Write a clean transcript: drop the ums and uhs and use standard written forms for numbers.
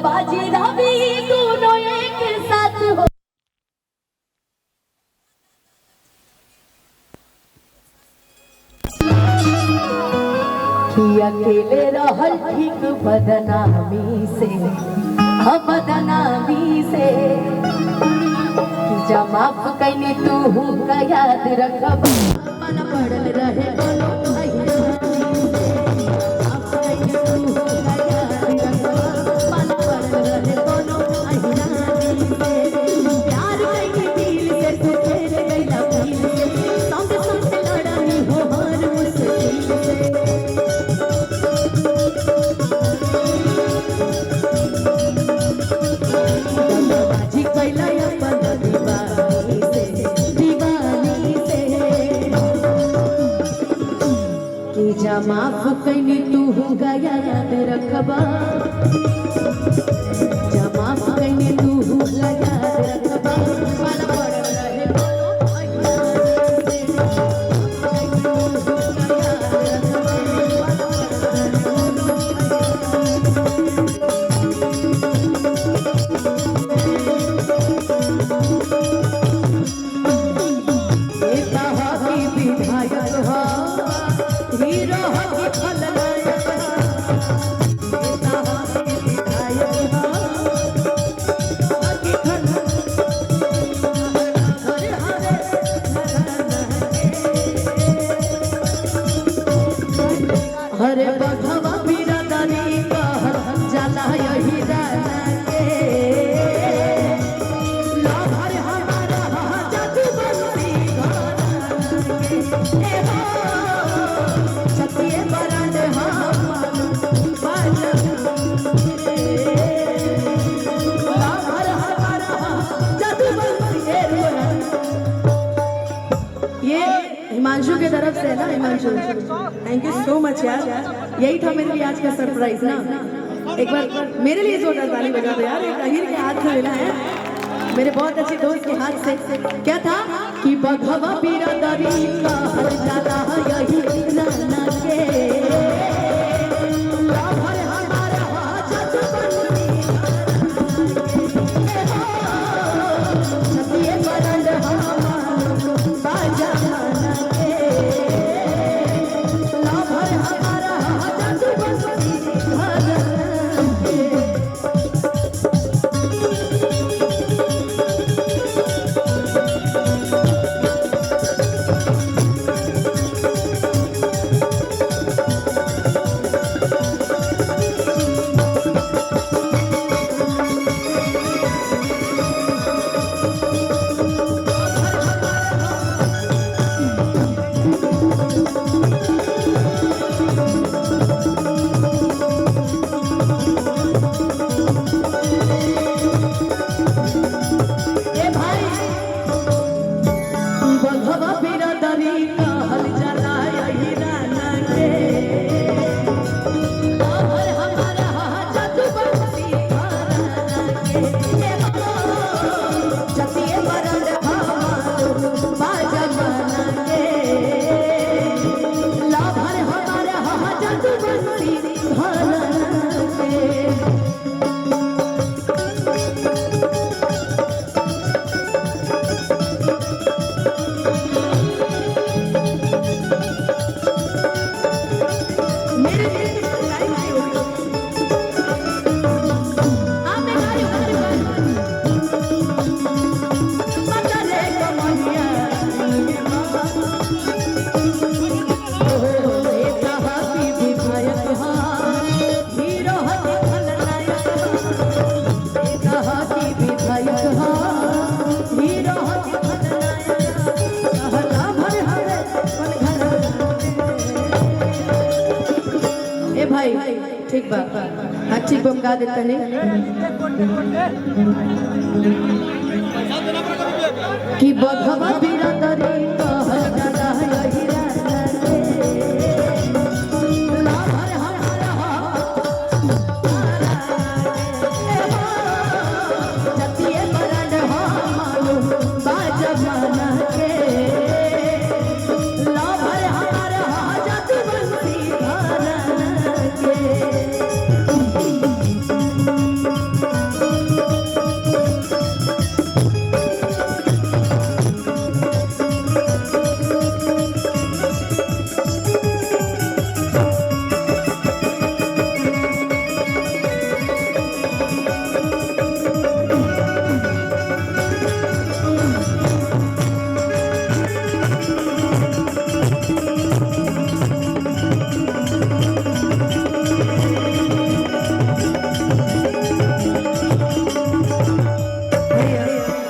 बाजी रवि दोनों एक साथ हो। अकेले रहल ठीक बदनामी से, बदनामी से जा माफ कैने तू का याद रखब मन पड़ल रहे माफ कैनी तू गया याद रखबा, माफ कैनी तू गया याद रखबा मन पड़ल रहे हरे बघवा बिरादरी कहल जाला यही दाना के लाभर हमारा जादू बंसी गाना के हो सतिए बरंड हम बाजा लाभर हमारा जादू बंसी ये हिमांशु की तरफ से है ना। Himanshu thank you so much यार, यही था मेरे लिए आज का सरप्राइज ना। एक बार मेरे लिए जोरदार ताली बजा दो यार, अहीर के हाथ से मिला है मेरे बहुत अच्छे दोस्त के हाथ से। क्या था कि बघवा बिरादरी का हर जाला यही नाना के लाभर हमारा जादू बंसी सतिए बरंड हम बाजा ठीक बा ठीक बम गा देता नहीं कि बघवा